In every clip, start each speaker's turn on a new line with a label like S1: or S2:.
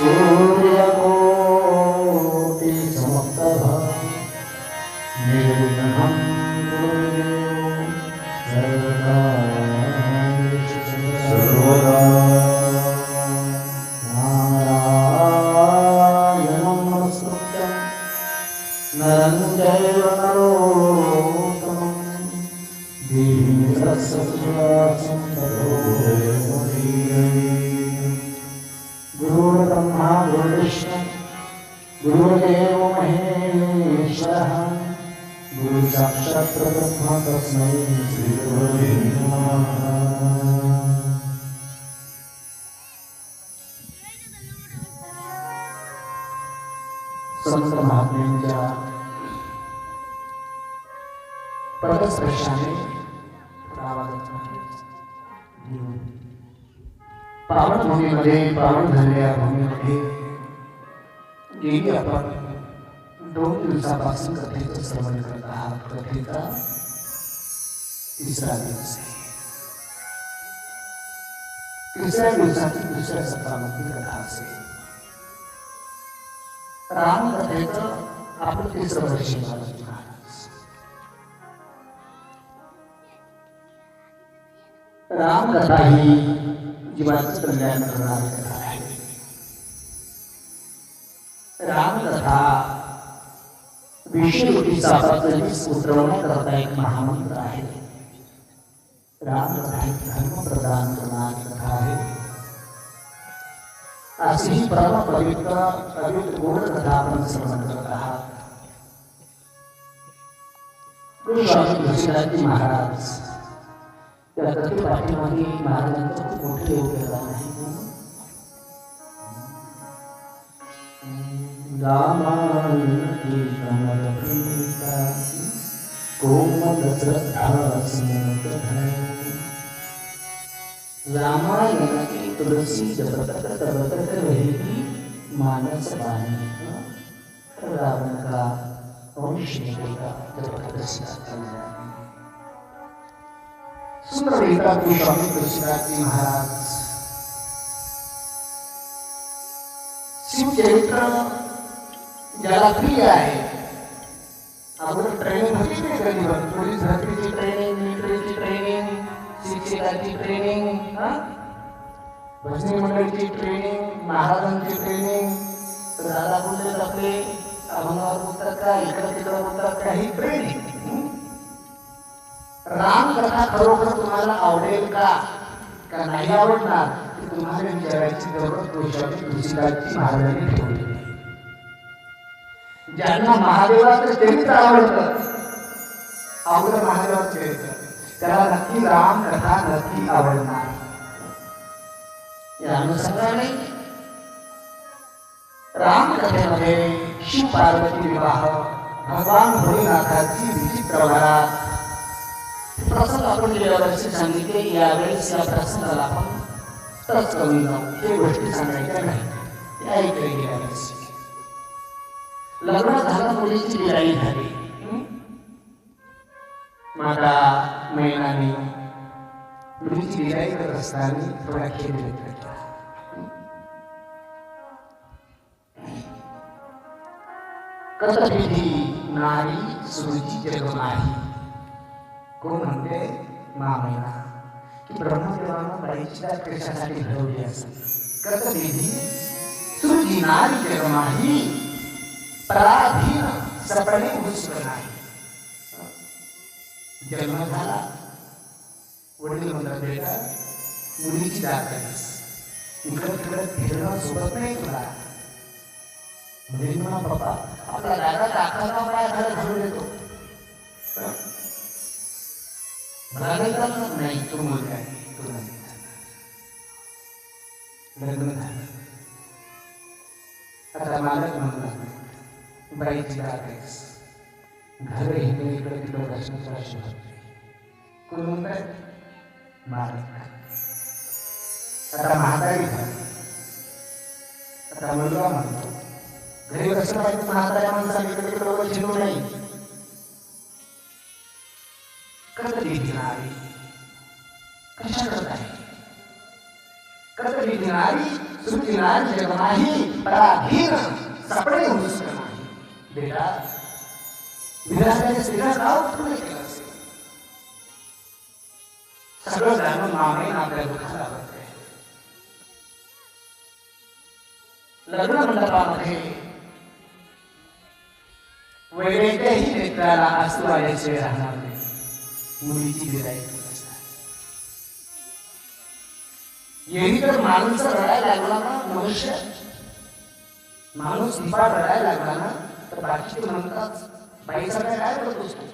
S1: सूर्यकोटि समप्रभा निर्विघ्नं कुरु मे देव सर्वदा नारायणं नमस्कृत्य नरं चैव नरोत्तमं देवीं सरस्वतीं गुरुर्ब्रह्मा गुरुर्विष्णु गुरुर्देव महेश्वरः गुरु साक्षात् परब्रह्म तस्मै श्री गुरवे नमः। संत महात्म्यांच्या पदस्पर्शाने पावन भूमीमध्ये पावन झालेल्या भूमीमध्ये गेली आपण 2 दिवसापासून कथेचं श्रवण करत आहात. कथेचा 3रा दिवस आहे. 3ऱ्या दिवसाची 2ऱ्या सत्रामध्ये कथा असेल. रामकथेचं आपण 3रं वर्ष महाराज. रामकथा ही जीवाचं कल्याण करणारी कथा आहे. रामकथा विषयरूपी सापाचं उतरवण्याकरता एक महामंत्र आहे. रामकथा ही धर्म प्रदान करणारी कथा आहे. अशी ही परम पवित्र गोड कथा आपण श्रवण करत आहात. गुरु स्वामी तुळशीदासजी महाराज या कथे पाठीमागे महाराजांचं खूप मोठे योगदान आहे. रामायणी कमलप्रीता कोमल श्रद्धा स्मरत है. रामायण की तुलसी जब तक रहेगी मानस वाणी रावण का वंश निकलेगा जब तक सीता चल जाएगी. सुंदर लिखा गुरु स्वामी तुलसीदासजी महाराज. शिवचरित्र ज्याला प्रिय आहे. अगोदर ट्रेनिंग होती नाही कधी पोलीस भरतीची ट्रेनिंग, मिलिटरीची ट्रेनिंग, शिक्षकाची ट्रेनिंग, भजनी मंडळीची ट्रेनिंग, महाराजांची ट्रेनिंग. तर दादा बोलले आपले अभंगावर बोलतात का, इकडं तिकडं बोलतात का, ही ट्रेनिंग. रामकथा खरोखर तुम्हाला आवडेल का नाही आवडणार ती तुम्हाला विचारायची गरज गुरु स्वामी तुळशीदासजी महाराजांनी ठेवली. ज्यांना महादेवाचं चरित्र आवडतं, आवडतं महादेवाचं चरित्र, त्याला नक्की रामकथा नक्की आवडणार. या अनुषंगाने रामकथेमध्ये शिव पार्वती विवाह, भगवान भोलेनाथाची विचित्र वरात प्रसंग आपण गेल्या वर्षी सांगितले. यावेळेस या प्रसंगाला आपण टच कमी जाऊ. हे गोष्टी सांगायच्या नाही, ते ऐकले. गेल्या वर्षी लग्न झालं, मुलीची विदाई झाली. माता मैनाने मुलीची विदाई करत असताना थोडा खेळ व्यक्त केला. कथविधी नारी सुरुची जग नाही. कोण म्हणते? महामैना. की ब्रह्मदेवानं बाईची जात कशासाठी घडवली असेल. कथविधी सुरुची नारी जग नाही, पराधीन सपने घुसक नाही. जन्म झाला, वडील म्हणतात बेटा मुलीची जात आहेस, इकडं तिकडं फिरणं सोबत नाही तुला. मुलींना म्हणा बाबा आपला दादा टाकाचा पाय घालून येतो. नाही तू मुलगा आहे, तू नाही. लग्न झालं. आता मालक म्हणला बाईची जात आहेस, घर हिंदू इकडे तिकडे बसण्याचा शोध. कोण म्हणताय? मालक. आता म्हातारी झाली. आता मुलगा म्हणतो घरी बसलं पाहिजे. म्हाताऱ्या माणसाने इकडे तिकडे उभं शिरू नाही. कथविधी नारी कशा करत आहे? कथविधी नारी सुखीनार जग नाही पराधीन सापडे हुंस नाही. बेटा विधात्याने स्त्रीला का उत्पन्न केलं असेल? सगळं जाणून मामाईनं आपल्या दुःखाला आवडते. लग्न मंडपामध्ये वैद्यही नेत्राला आसू आल्याशिवाय राहणार नाही. मुलीची विदाई होत असतात. येही तर माणूस रडायला लागला ना, मनुष्य माणूस निफाड रडायला लागला ना, तर बाकी ते म्हणतात बाईचा काय करत असतो?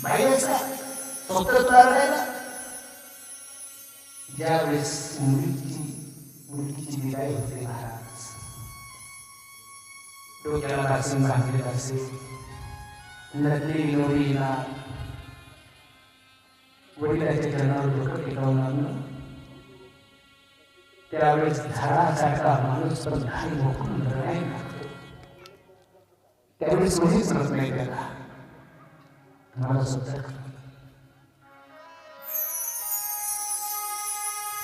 S1: बाई स्वतः तुला रडायला. ज्यावेळेस मुलगीची विदाई होते महाराज, डोक्याला बासिंग बांधलेला असेल, नकली विनोदीला वडिलाच्या चरणावर डोकं टेकवणार ना, त्यावेळेस झाडासारखा माणूस पण धाई मोकून रडायला लागतो. त्यावेळेस कोणीच म्हणत नाही त्याला मला सुद्धा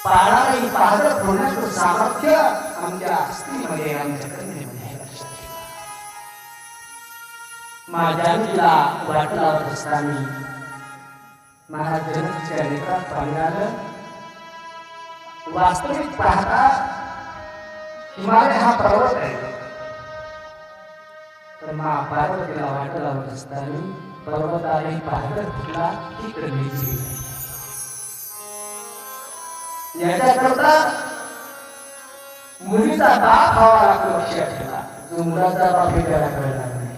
S1: पाळणारी पाहत होण्याचं सामर्थ्य आमच्या अस्थिमध्ये आमच्या कन्येमध्ये लक्षात ठेवा. माझ्या मुलीला वाट लावत असताना महाजनच्या नेत्रात पाणी आलं. वास्तविक पाहता हिमालय हा पर्वत आहे, तर मा पार्वतीला वाट लावत असताना पर्वतालाही पाहत फुटला की कन्येची विदाई. याच्याकरता मुलीचा बाप हवा लागतो. लक्षात ठेवा, जो मुलाचा बाप हे त्याला कळणार नाही.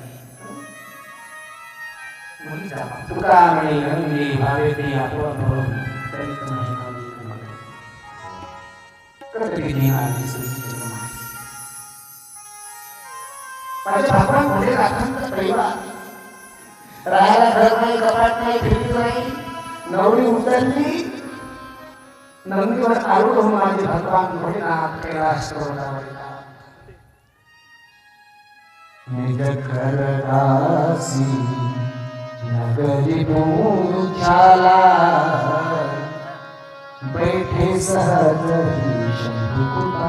S1: मुलीचा बाप तुका म्हणे रंगी भावे ते आपण भरून तरीच नाही माझ्या भगवान पुढे राखण परिवार राहायला घर नाही, कपाट नाही, खिडकी नाही. नवरी उतरली नंदीवर आरूढ होऊन माझे भगवान भोलेनाथ कैलास पर्वतावरला. निज करदासी नगरी पूछाला, बैठे सहज शंभुकुटा.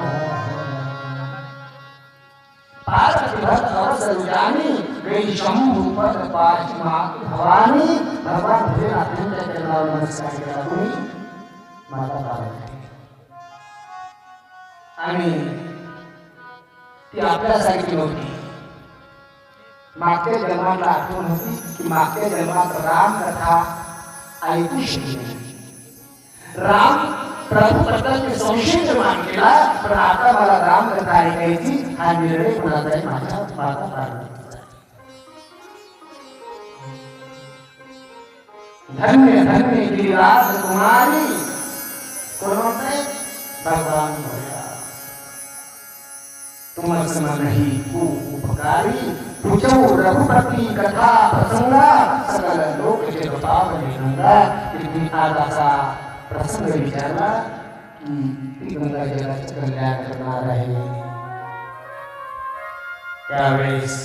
S1: पार्वती भक्त अवसर जानी गई शंभुपद पाच मात भवानी. भगवान भोलेनाथांच्या चरणावर नमस्कार केला. तुम्ही माता पार्वती आणि ती आपल्यासारखी नव्हती. मागच्या जन्माला आठवण होती की मागच्या जन्मात राम कथा ऐकू शकली. राम प्रभू बद्दल संशय निर्माण केला, पण आता मला राम कथा ऐकायची हा निर्णय कुणाचा आहे? माझ्या माता पार्वतीचा. धन्य धन्य गिरिराज कुमारी. कोण म्हणते? भगवान भोलेनाथ. तुम सम नहीं को उपकारी, पूछो रघुपति कथा प्रसंगा, सकल लोक जग पावनी गंगा. तुम्ही आज असा प्रसंग विचारला की ती गंगा जगाचं कल्याण करणार आहे. त्यावेळेस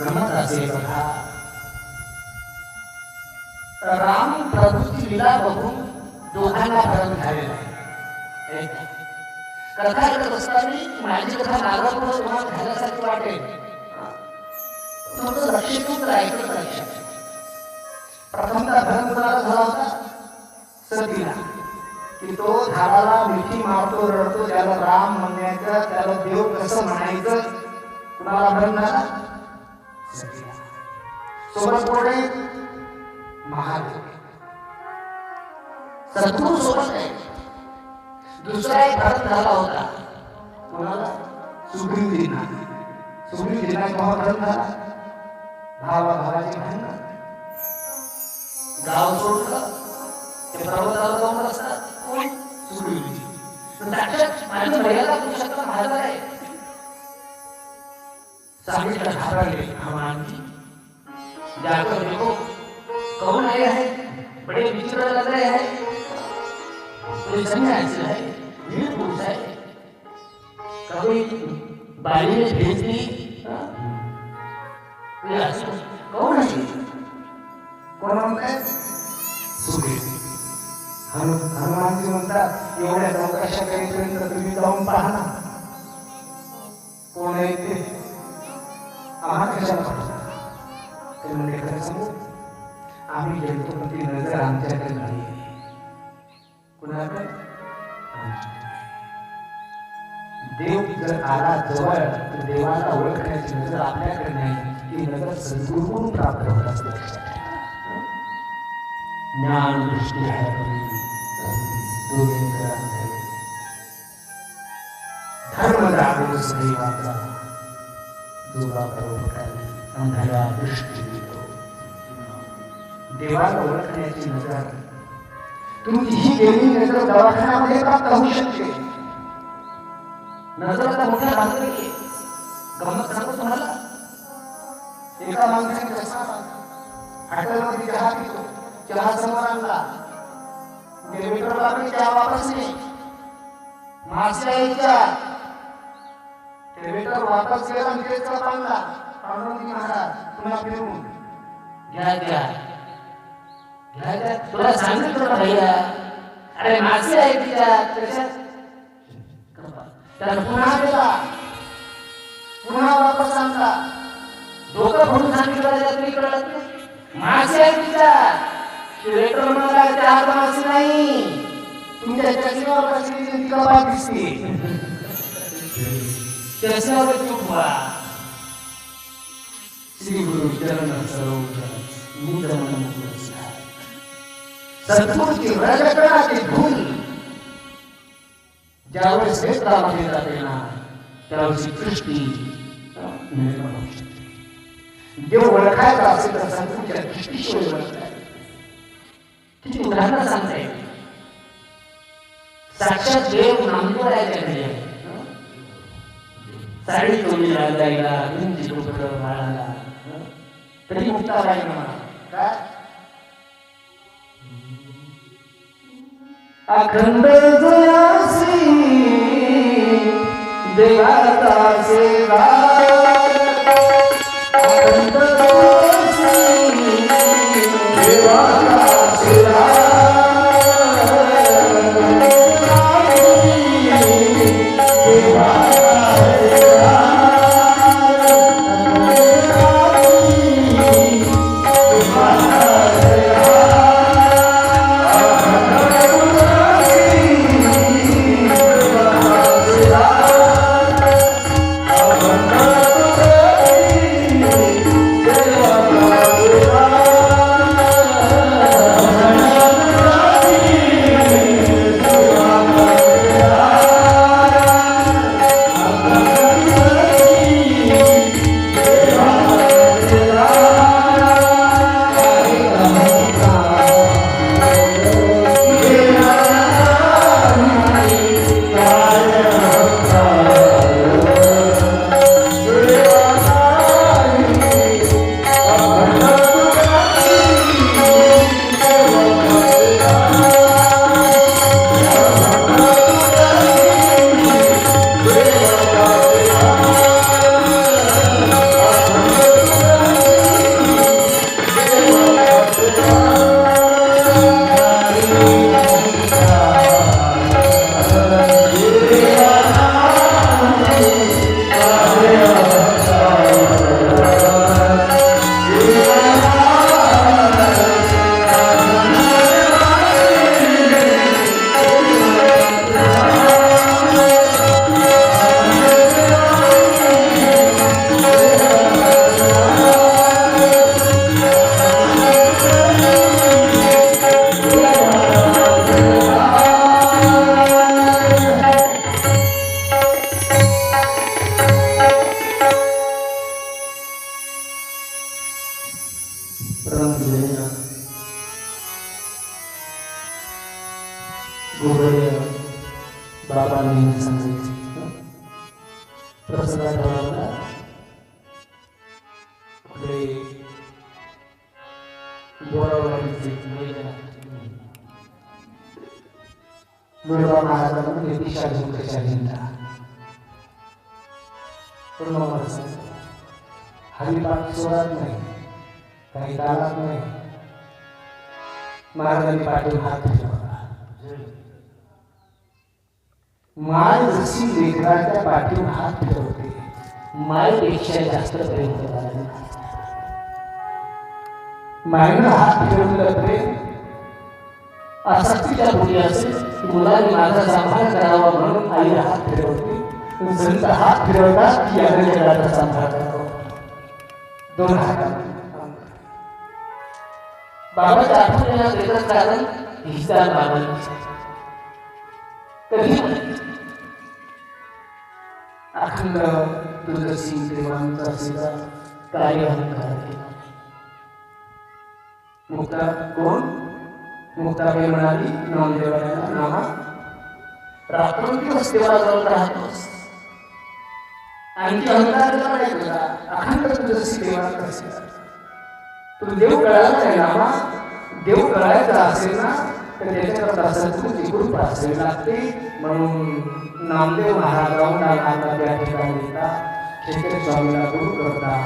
S1: गमत असे बघा, राम प्रभूची लीला बघून दोघांना भ्रम झालेला आहे. कथा करत असताना माझी कथा नागापुढे तुम्हाला झाल्यासारखी वाटेल, तुमचं लक्ष खूप ऐकत लक्षात. प्रथमता भ्रम कुणाला झाला होता? सतीला, की तो झाडाला मिठी मारतो, रडतो, त्याला राम म्हणण्याचं, त्याला देव कसं म्हणायचं, कुणाला भ्रम झाला? सतीला. सोबत कोण आहे? महादेव. सद्गुरू सोबत आहे. दुसरा एक भ्रम झाला होता कोणाला? सुग्रीवजींना. सुग्रीवजींना केव्हा भ्रम झाला? भावाभावाचे भांडण. गाव सोडलं ते पर्वतावर जाऊन असतात. कोण? सुग्रीवजी. माझी मर्यादा पुरुषोत्तम महाराज आहे. सांगितलं, घाबरले. हनुमानजी जाकर देखो कौन आए हैं, बड़े विचित्र लग रहे हैं. कोई सन्यासी है, वीर पुरुष है, कभी बाली ने भेज दी. कौन है? कौन है? सुग्रीव. हनुमानजी म्हणतात एवढ्या चौकशा करेपर्यंत तुम्ही जाऊन पहा ना कोण आहे ते आम्हाला कशाला पाठवता ते म्हणजे खरं सांगू आम्ही गेलतो पण ती नजर आमच्याकडे नाही कुणाकडे देव जर आला जवळ तर देवाला ओळखण्याची नजर आपल्याकडे नाही ती नजर सद्गुरूकडून प्राप्त होत असते ज्ञान दृष्टी आहे धर्म जागो सदैवाचा जोगा परोपकारी अंधाऱ्या दृष्टी देतो देवाला ओळखण्याची नजर तुमची ही गेली नजर दवाखान्यामध्ये प्राप्त होऊ शकते नजराचा मोठा भाग आहे गमत सांगतो तुम्हाला एका माणसाने चष्मा हॉटेलमध्ये चहा पितो चहा समोर आणला वेटरला पण चहा वापस नाही मासे यायच्या ते वेटर वापस गेला आणि तेच कप आणला पांडुरंगी महाराज पुन्हा फिरून घ्या घ्या घ्या घ्या तुला सांगितलं ना भैया अरे मासे आहे तिच्यात त्याच्यात त्याला पुन्हा गेला पुन्हा वापस आणला डोकं फोडून सांगितलं त्याच्यात कळत नाही मासे आहे तिच्यात वेटर म्हणाला चार मासे नाही तुमच्या चष्म्यावर बसलेली कपाळ दिसते चष्म्यावर चूक व्हा श्री गुरु चरण सरोवर मुद मन सद्गुरूची रजकणाची धूल ज्यावेळेस क्षेत्रामध्ये जाते ना त्यावेळेस सृष्टी निर्माण होऊ शकते देव ओळखायचा असेल तर सद्गुरूच्या दृष्टीशिवाय ओळखता किती उदाहरणं सांगता येईल साक्षात देव नामदेव आहे त्याकडे साडी चोरीला जायला भिंती डोकं बाळाला तरी मुक्ताबाई म्हणा काय अखंड जयासी देवाचा सेवा अखंड जयासी देवाचा सेवा बाबांनी सांगितलं प्रसंगाला पुढे गोरावाडीचे मुळगाव महाराजांना दिशा घेऊन कशा घेतला हरिपाठ सोडत नाही काही दालात नाही महाराजांनी पाठीवर हात ठेवला माय जशी लेकराच्या पाठीवर हात फिरवते, मायपेक्षा जास्त प्रेम होतं. मायनं हात फिरवलं प्रेम आसक्तीच्या मुली असेल, मुलांनी माझा सांभाळ करावा म्हणून आई हात फिरवते. संत हात फिरवतात की या जगाचा सांभाळ करावा. दोन हात बाबाच्या आठवण येण्यात एकच कारण हिस्सा बाबांचा. कधी अखंड तुझी देवांचा सीता कार्य अहंकार केला. मुक्ता कोण? मुक्ताबाई म्हणाली नामदेवाला, नामा रात्रंदिवस देवाजवळ राहतोस, आणखी अहंकार नाही तुझा, अखंड तुझी देवांचा सीता. तू देव कळाला नाही नामा. देव कळायचा असेल ना तर त्याच्याकरता सद्गुरूची कृपा असावी लागते. म्हणून नामदेव महाराज राऊंडाला त्या ठिकाणी येतात, शेखर स्वामीला गुरु करतात.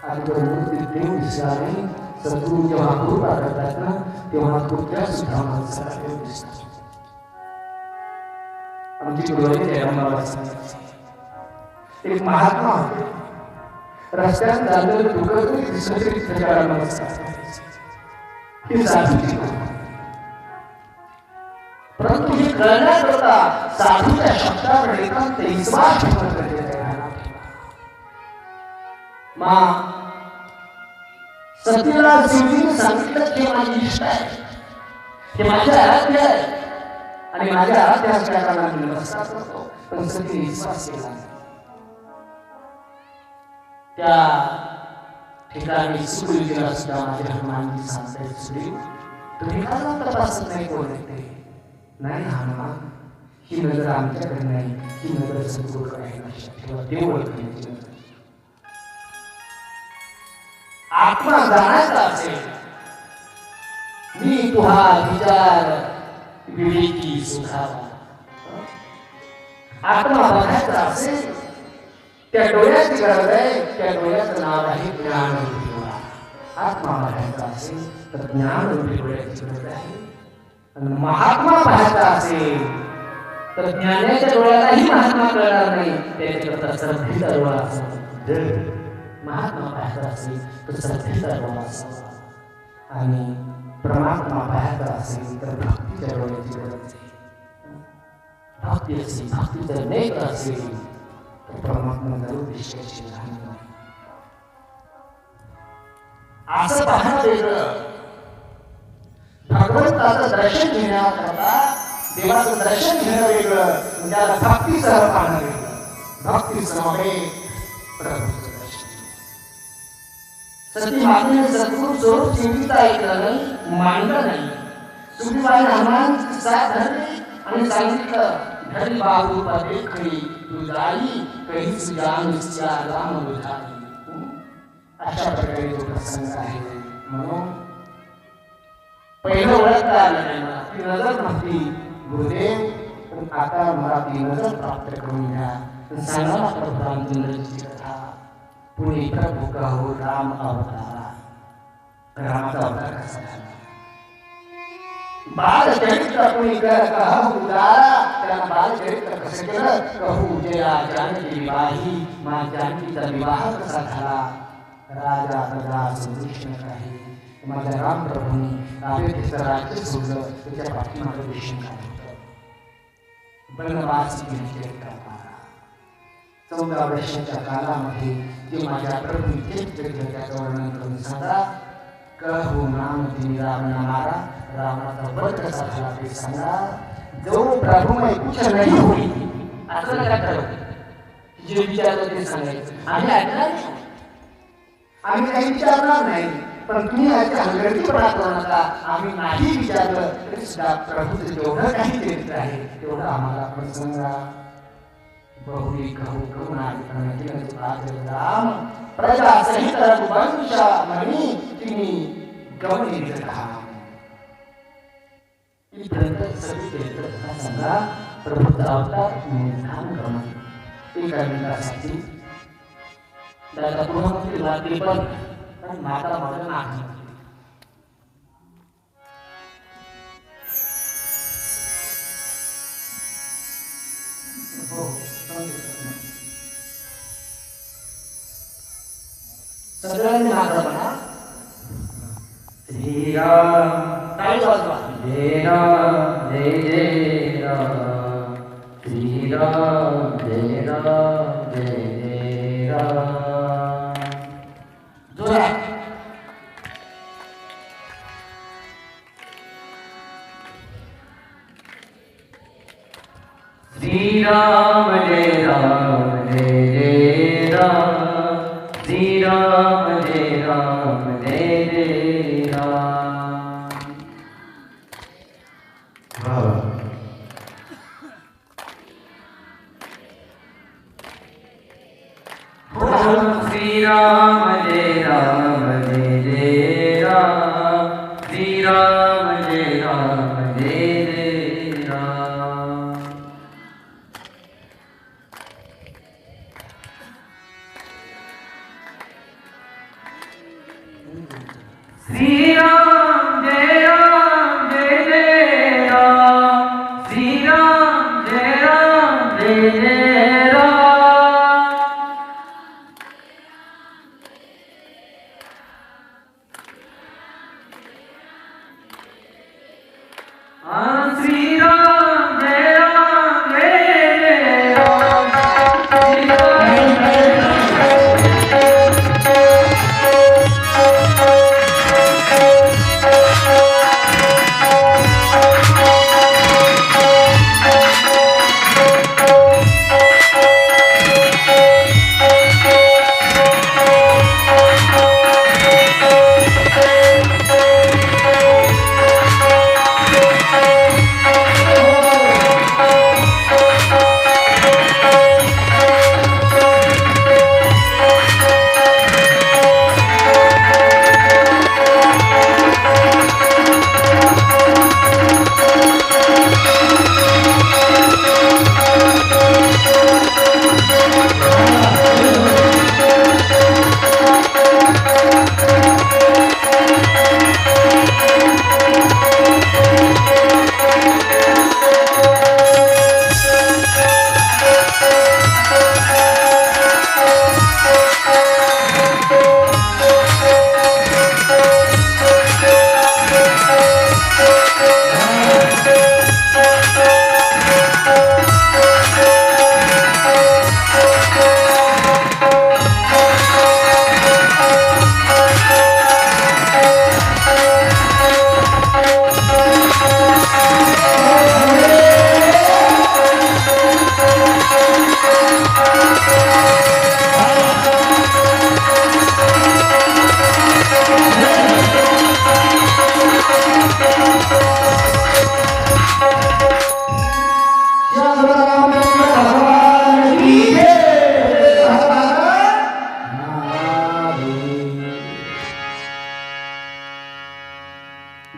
S1: अगोदर मूर्तीत देव दिसला नाही. सद्गुरू जेव्हा कृपा करतात ना तेव्हा कुठल्या सुद्धा माणसाला देव दिसतात. आमची गुरुवारी एक महात्मा होते. रस्त्यात चाललेलं डुकरही दिसलं तरी त्याच्याला नमस्कार करायचे. ही साधूची कृपा. परंतु हे कळण्याकरता साधूच्या शब्दावर एकांत विश्वास ठेवणं गरजेचं आहे. सतीला शिवजीने सांगितलं की माझी इष्ट आहे, हे माझ्या आराध्य आहे आणि माझ्या आराध्य असल्याकारणाने मी नमस्कार करतो. पण सतीने विश्वास केला. त्या ठिकाणी सुग्रीवाला सुद्धा माझ्या हनुमानजी सांगतायत, सुग्रीव तुम्ही का तपासत नाही कोण येते? नाही हनुमान, ही नजर आमच्याकडे नाही, ही नजर सद्गुरूकडे आहे. लक्षात ठेवा, देव ओळखण्याची नजर. आत्मा जाणायचा असेल, मी तुहा विचार विवेकी सुखावा. आत्मा बघायचा असेल, त्या डोळ्याची गरज आहे. त्या डोळ्याचं नाव आहे ज्ञान. आत्मा बघायचा असेल तर ज्ञान डोळ्याची गरज आहे. महात्मा पाहायचा असेल तर ज्ञानाच्या डोळ्यालाही महात्मा कळणार नाही. त्याच्याकरता श्रद्धेचा डोळा असावा. महात्मा पाहायचा असेल तर श्रद्धेचा डोळा असावा. आणि परमात्मा पाहायचा असेल तर भक्तीच्या डोळ्याची गरज आहे. भक्ती असेल, भक्तीचं नेत्र असेल तर परमात्मा जरूर दिसण्याची लहान नाही. असं पाहणं वेगळं, भगवंताचं दर्शन घेण्याकरता देवाचं दर्शन घेणं वेगळं, म्हणजे भक्तीसह पाहणं वेगळं. भक्तीसह प्रभूचं दर्शन. सती मातेने सद्गुरू स्वरूप शिवजीचं ऐकलं नाही, मांडलं नाही. सुग्रीवाने हनुमानची साथ धरली आणि सांगितलं, धरी बाहू देखी तू जाई कही सुजान निश्चया राम बुझाई. अशा प्रकारे जो प्रसंग आहे. म्हणून पहिलं ओळखता आलं नाही मला, ती नजर नव्हती. गुरुदेव पण आता मला ती नजर प्राप्त करून घ्या. सांगा प्रभू रामचंद्रची कथा. पुणे प्रभू कहो राम अवतारा. रामाचा अवतार कसा झाला? बाल चरित्र पुणे कहू उदारा. त्याला बाल चरित्र कसं केलं? कहू जया जानकी विवाही. मा जानकीचा विवाह कसा झाला? राजा प्रजा संतुष्ट काही. माझ्या राम प्रभूंनी अयोध्येचं राज्य सोडलं, त्याच्या पाठीमागे विषय काय होतं? वनवास घेतले करणारा 14 वर्षाच्या कालामध्ये जे माझ्या प्रभूंनी त्याचं वर्णन करून सांगा. कहू नाम तुम्ही राम मारा. रामाचा वध कसा झाला ते सांगा. जो प्रभूमय कुछ नाही होई. असं नका करू. जे विचारलं ते सांगायचं. आम्ही ऐकणार नाही, आम्ही काही विचारणार नाही. पण तुम्ही याच्या हलगर्जीपणा करू नका. आम्ही नाही विचारलं तरी सुद्धा प्रभूचं जेवढं काही चरित्र आहे तेवढं आम्हाला पण सांगा. बहुली कहू करुणा राम प्रजा सहित रघुवंशा मनी तिनी गवनी धाम. इथपर्यंत सगळी चरित्र सांगा. प्रभूचा अवतार धाम करणं. एका मिनिटासाठी दादा गृहमंत्री वाटली पण माता माझं नाही. सगळ्यांनी मागं म्हणा
S2: श्रीराम
S1: टाळी वाजवा.
S2: जय राम जय जय राम श्रीराम जय राम जय जय राम
S1: जोरात.
S2: श्रीराम जय राम जय जय राम श्रीराम जय राम जय जय राम श्रीराम जय राम जय जय राम श्रीराम जय राम जय जय राम श्रीराम जय राम जय जय राम श्रीराम जय राम जय जय राम श्रीराम जय राम जय जय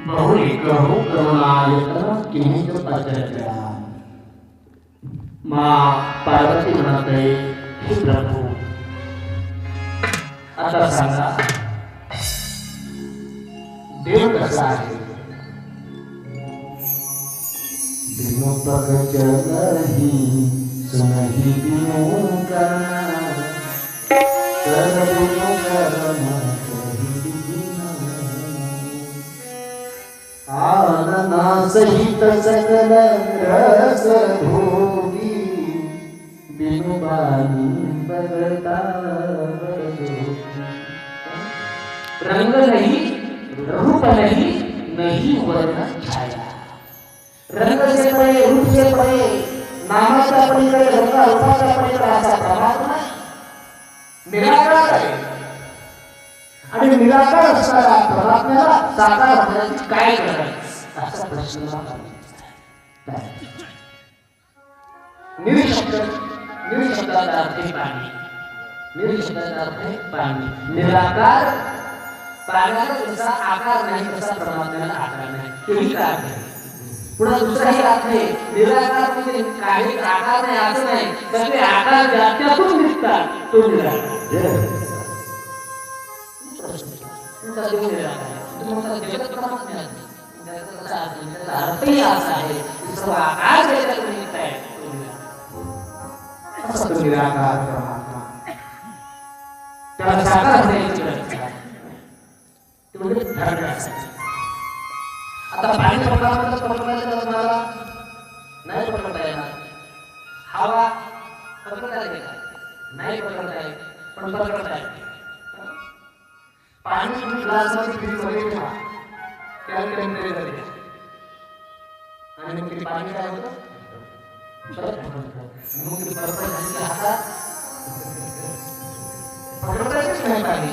S1: बहुलिकहु करुणायतन किंच पचत्या. माँ पार्वती म्हणते हे प्रभू आता सांगा देव कसा आहे. बिनु पग चलही सुनहि बिनु करना कर बिनु करना आनना सहित सकल रस भोगी बिनु बानी बगता रंग नहीं रूप नहीं नहीं वर्ण छाया. रंग से परे रूप से परे नामाच्या पलीकडे रंगा रूपाच्या पलीकडे असा परमात्मा निराकार आहे. आणि निराकार असणारा परमात्म्याला साकार होण्याची काय गरज असा प्रश्न निरशब्दाचा अर्थ पाणी. निरशब्दाचा अर्थ पाणी. निराकार पाण्याला जसा आकार नाही तसा परमात्म्याला आकार नाही. तोही काय आहे. पुन्हा दुसराही अर्थ आहे. निराकार म्हणजे काही आकार नाही असं नाही. सगळे आकार ज्याच्यातून दिसतात तो निराकार. तुमचा देव निराकार आहे. तुमचा जगत परमात्मा आहे. त्याचा अर्थही असा आहे की सर्व आकार ज्याच्यातून निघत आहे तो निराकार. असा तो निराकार परमात्मा. त्याला साकार होण्याची गरज ठरण्यासाठी. आता पाणी पकडण्याचं मला नाही पकडता येणार. हवा पकडता येणार नाही पकडता येत पण पकडता येते. पाणी तुम्ही ग्लासमध्ये फ्रीजमध्ये ठेवा, त्याला टेम्परेचर द्या आणि मग ते पाणी काय होतं परत मग ते परत झालेलं हातात पकडता येतच नाही पाणी.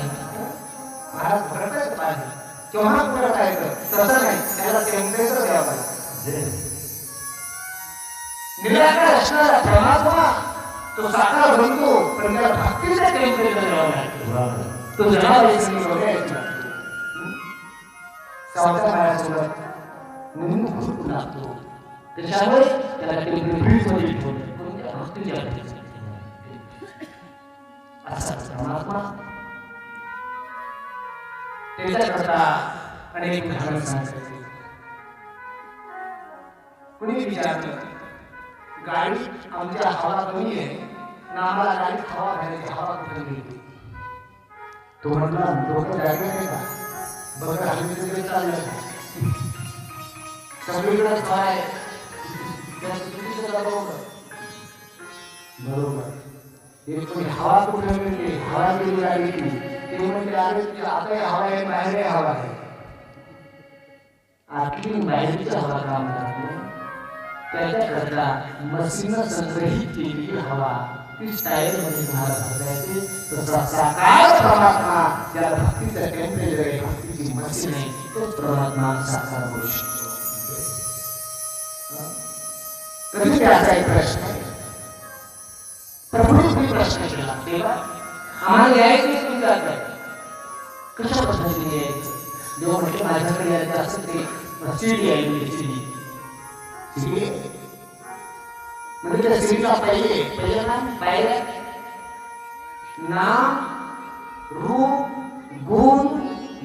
S1: महाराज पकडता येतं पाणी केव्हा पकडता येतं तसं नाही, त्याला टेम्परेचर द्यावं लागतं. निराकार असणारा परमात्मा तो साकार बनतो पण त्याला भक्तीचा टेम्परेचर द्यावं लागतं. तो जनावरांची बघायची सावता बाळासोबत निंदू भरपूर लागतो. त्याच्यामुळे त्याला फ्रीजमध्ये ठेवलं भक्तीच्या असा परमात्मा. त्याच्याकरता अनेक उदाहरण सांगायचे. कुणी विचारलं गाडी आमच्या हवा कमी आहे ना, आम्हाला गाडीत हवा घालायची, हवा कुठे मिळते? तो म्हटला डोकं जागे नाही का? बघा हल्ली तिकडे चाललंय सगळीकडे काय बरोबर. एक कोणी हवा कुठे मिळते, हवा गेली गाडी ते म्हणजे अरे आता हवा आहे बाहेर हवा आहे. आतली बाहेरची हवा काम करते. त्याच्याकरता मशीनं संग्रहित केलेली हवा ती स्टाईल मध्ये तुम्हाला भरता येते. तसा साकार परमात्मा ज्याला भक्तीचं टेम्परेचर आहे, भक्तीची मशीन आहे, तोच परमात्मा साकार होऊ शकतो. कधी त्याचा एक प्रश्न आहे, प्रभूने तुम्ही प्रश्न केला तेव्हा आम्हाला यायचं तुमच्या कशा पद्धतीने यायचं? जेव्हा म्हटलं माझ्याकडे यायचं असं ते सीडी आहे, सीडी म्हणजे त्या सीडीला पहिले नाम पायऱ्या नाम रूप गुण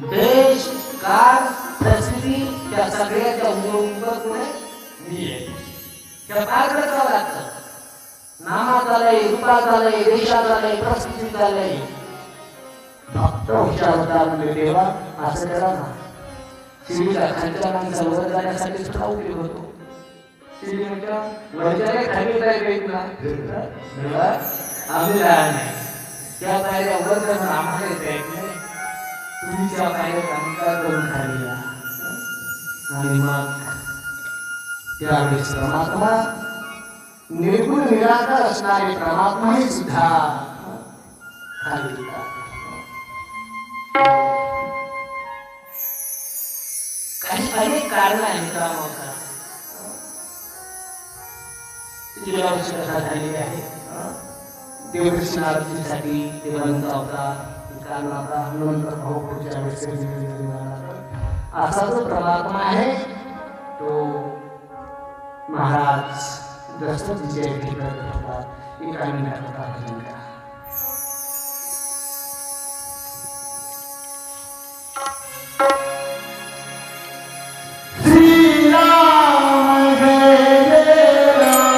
S1: देश काळ परिस्थिती त्या सगळ्याच्या उंबर मी आहे. त्या पायऱ्या करावं लागतं. नामात आलंय, रूपात आलंय, देशात आलंय, परिस्थितीत आलंय. भक्त हुशार होता म्हणजे देवा असं करा ना. सीडीला खालच्या माणसावर जाण्यासाठी सुद्धा उपयोग होतो. सीडी म्हणजे वरच्या खाली जायचं ना आम्ही लहान आहे त्या पायऱ्या वर जाऊन आम्हाला येत नाही. तुम्ही त्या पायऱ्या चांगला करून खाली या आणि मग त्यावेळेस परमात्मा निर्गुण निराकार असणारे परमात्माही सुद्धा खाली येतात. काही अनेक कारण आहेत रामावतार. देवाची कथा झालेली आहे. देवदर्शी नारदीसाठी देवानंद अवतार, कारण आता हनुमंत भाऊ पुढच्या वेळेस असा जो परमात्मा आहे तो महाराज जसं विजय घेतला होता एका मिनिटात होता भजन करा. श्रीराम जय जय राम.